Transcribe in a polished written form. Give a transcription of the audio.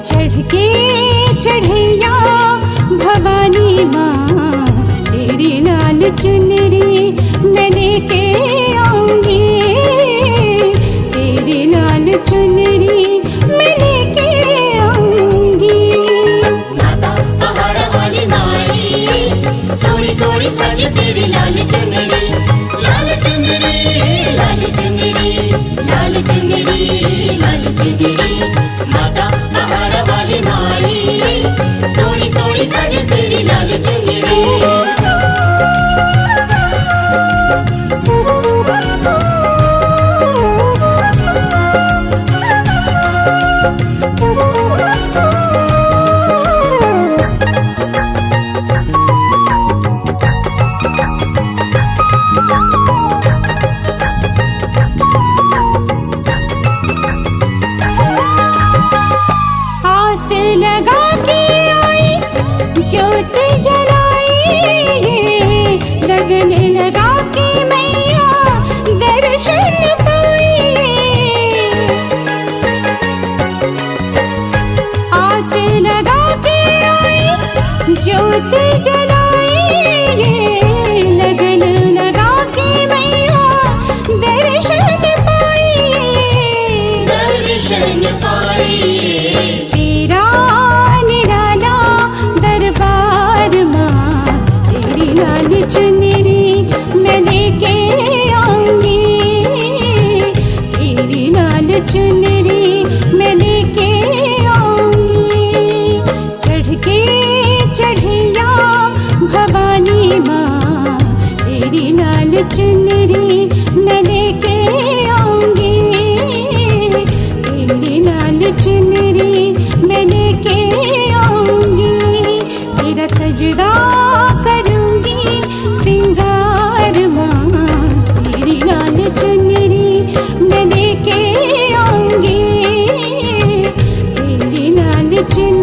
चढ़ के चढ़ैया माँ तेरी लाल चुनरी मैं लेके आऊंगी, तेरी लाल चुनरी मैं लेके आऊंगी। माता पहाड़ वाली माई सोनी सोनी सज तेरी लाल चुनरी, लाल चुनरी, लाल चुनरी, लाल चुनरी, लाल चुनरी। माता पहाड़ वाली माई सोनी सोनी सज तेरी लाल चुनरी। आस लगा के आई ज्योत जलाई, लगन लगा के मैया दर्शन पाई। आस लगा के आई ज्योत जलाई, लगन लगा के मैया दर्शन पाई। दर्शन पाई तेरा निराला दरबार माँ तेरी लाल चुनरी मैं लेके आऊंगी, तेरी लाल चुनरी मैं लेके आऊंगी। चढ़ के चढ़िया भवानी माँ तेरी लाल चुनरी मैं लेके आऊंगी, तेरी लाल चुनरी मैं लेके आऊंगी। तेरा सजदा करूंगी सिंगार माँ तेरी लाल चुनरी मैं लेके आऊंगी, तेरी लाल चुनरी